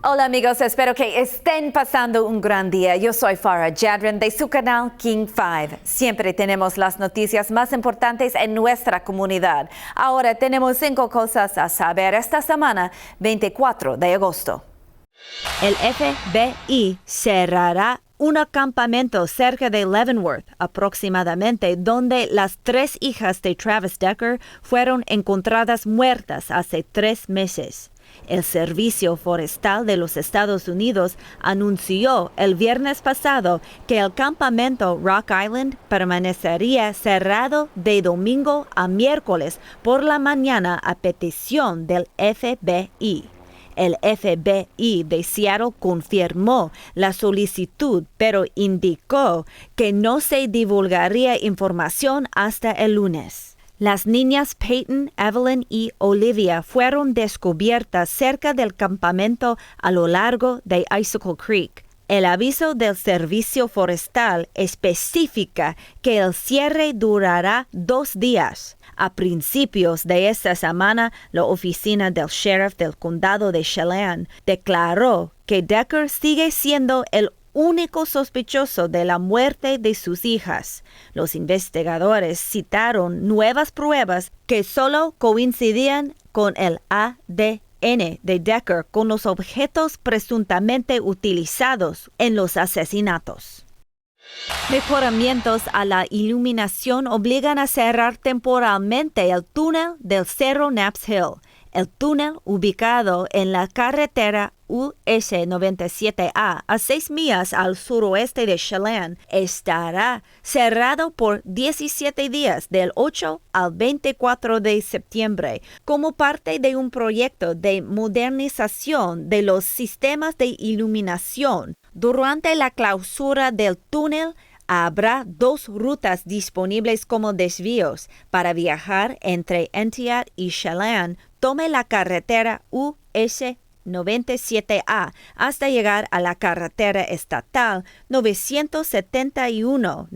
Hola amigos, espero que estén pasando un gran día. Yo soy Farah Jadran de su canal King 5. Siempre tenemos las noticias más importantes en nuestra comunidad. Ahora tenemos 5 cosas a saber esta semana, 24 de agosto. El FBI cerrará un campamento cerca de Leavenworth, aproximadamente, donde las 3 hijas de Travis Decker fueron encontradas muertas hace 3 meses. El Servicio Forestal de los Estados Unidos anunció el viernes pasado que el campamento Rock Island permanecería cerrado de domingo a miércoles por la mañana a petición del FBI. El FBI de Seattle confirmó la solicitud, pero indicó que no se divulgaría información hasta el lunes. Las niñas Peyton, Evelyn y Olivia fueron descubiertas cerca del campamento a lo largo de Icicle Creek. El aviso del Servicio Forestal especifica que el cierre durará 2 días. A principios de esta semana, la oficina del sheriff del condado de Chelan declaró que Decker sigue siendo el único sospechoso de la muerte de sus hijas. Los investigadores citaron nuevas pruebas que solo coincidían con el ADN de Decker con los objetos presuntamente utilizados en los asesinatos. Mejoramientos a la iluminación obligan a cerrar temporalmente el túnel del Cerro Knapp's Hill. El túnel, ubicado en la carretera US 97A a 6 millas al suroeste de Chelan, estará cerrado por 17 días del 8 al 24 de septiembre como parte de un proyecto de modernización de los sistemas de iluminación. Durante la clausura del túnel, habrá 2 rutas disponibles como desvíos. Para viajar entre Entiat y Chelan, tome la carretera US 97A hasta llegar a la carretera estatal 971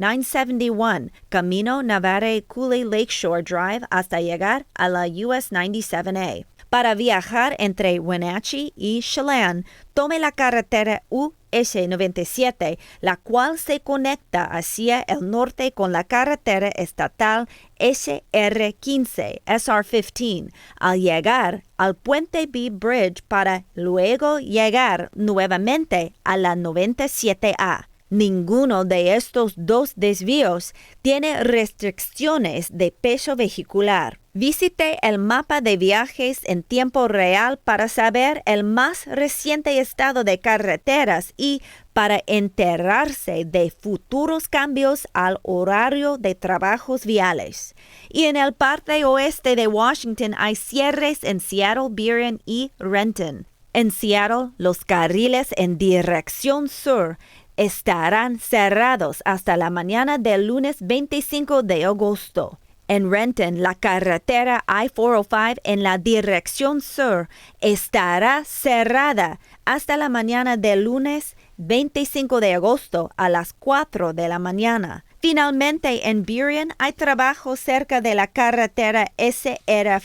Camino Navarre-Cooley Lakeshore Drive hasta llegar a la US 97A. Para viajar entre Wenatchee y Chelan, tome la carretera US 97, la cual se conecta hacia el norte con la carretera estatal SR15, al llegar al Puente B Bridge para luego llegar nuevamente a la 97A. Ninguno de estos 2 desvíos tiene restricciones de peso vehicular. Visite el mapa de viajes en tiempo real para saber el más reciente estado de carreteras y para enterarse de futuros cambios al horario de trabajos viales. Y en el parte oeste de Washington hay cierres en Seattle, Burien y Renton. En Seattle, los carriles en dirección sur estarán cerrados hasta la mañana del lunes 25 de agosto. En Renton, la carretera I-405 en la dirección sur estará cerrada hasta la mañana del lunes 25 de agosto a las 4 de la mañana. Finalmente, en Burien hay trabajo cerca de la carretera SR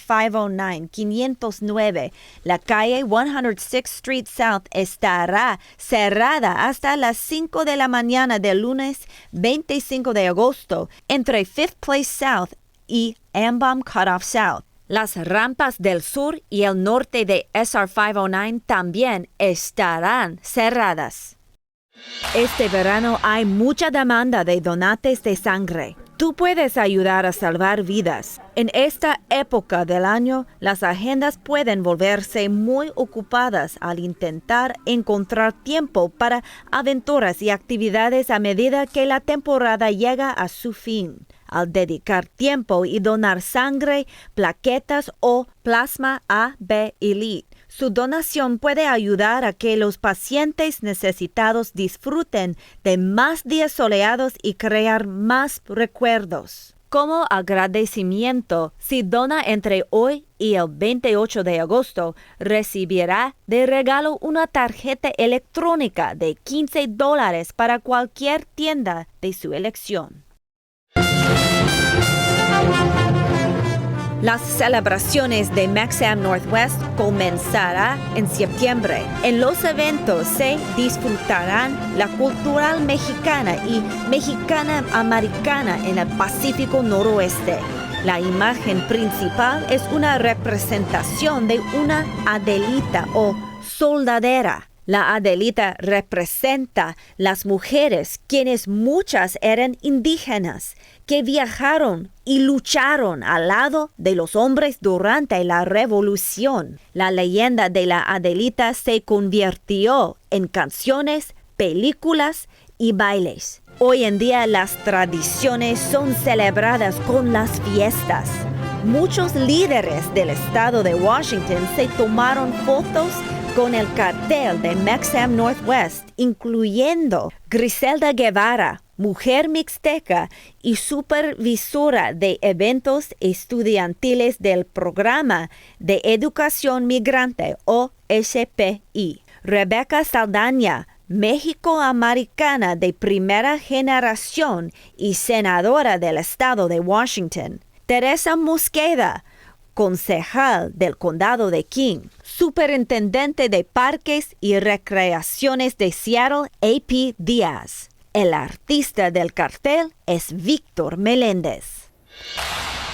509. La calle 106th Street South estará cerrada hasta las 5 de la mañana del lunes 25 de agosto entre Fifth Place South y Ambom Cutoff South. Las rampas del sur y el norte de SR 509 también estarán cerradas. Este verano hay mucha demanda de donantes de sangre. Tú puedes ayudar a salvar vidas. En esta época del año, las agendas pueden volverse muy ocupadas al intentar encontrar tiempo para aventuras y actividades a medida que la temporada llega a su fin. Al dedicar tiempo y donar sangre, plaquetas o plasma AB Elite, su donación puede ayudar a que los pacientes necesitados disfruten de más días soleados y crear más recuerdos. Como agradecimiento, si dona entre hoy y el 28 de agosto, recibirá de regalo una tarjeta electrónica de $15 para cualquier tienda de su elección. Las celebraciones de Maxam Northwest comenzarán en septiembre. En los eventos se disfrutarán la cultural mexicana y mexicana-americana en el Pacífico Noroeste. La imagen principal es una representación de una Adelita o soldadera. La Adelita representa las mujeres, quienes muchas eran indígenas, que viajaron y lucharon al lado de los hombres durante la Revolución. La leyenda de la Adelita se convirtió en canciones, películas y bailes. Hoy en día las tradiciones son celebradas con las fiestas. Muchos líderes del estado de Washington se tomaron fotos con el cartel de Maxam Northwest, incluyendo Griselda Guevara, mujer mixteca y supervisora de eventos estudiantiles del Programa de Educación Migrante o SPI. Rebecca Saldaña, México-americana de primera generación y senadora del estado de Washington. Teresa Mosqueda, concejal del condado de King, superintendente de parques y recreaciones de Seattle, AP Díaz. El artista del cartel es Víctor Meléndez.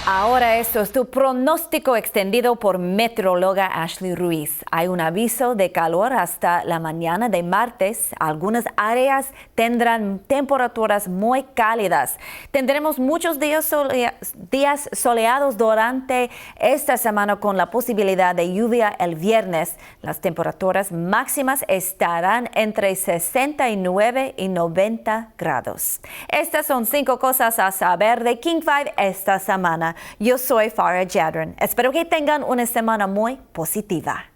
Ahora esto es tu pronóstico extendido por meteoróloga Ashley Ruiz. Hay un aviso de calor hasta la mañana de martes. Algunas áreas tendrán temperaturas muy cálidas. Tendremos muchos días soleados durante esta semana con la posibilidad de lluvia el viernes. Las temperaturas máximas estarán entre 69 y 90 grados. Estas son 5 cosas a saber de King 5 esta semana. Yo soy Farah Jadron. Espero que tengan una semana muy positiva.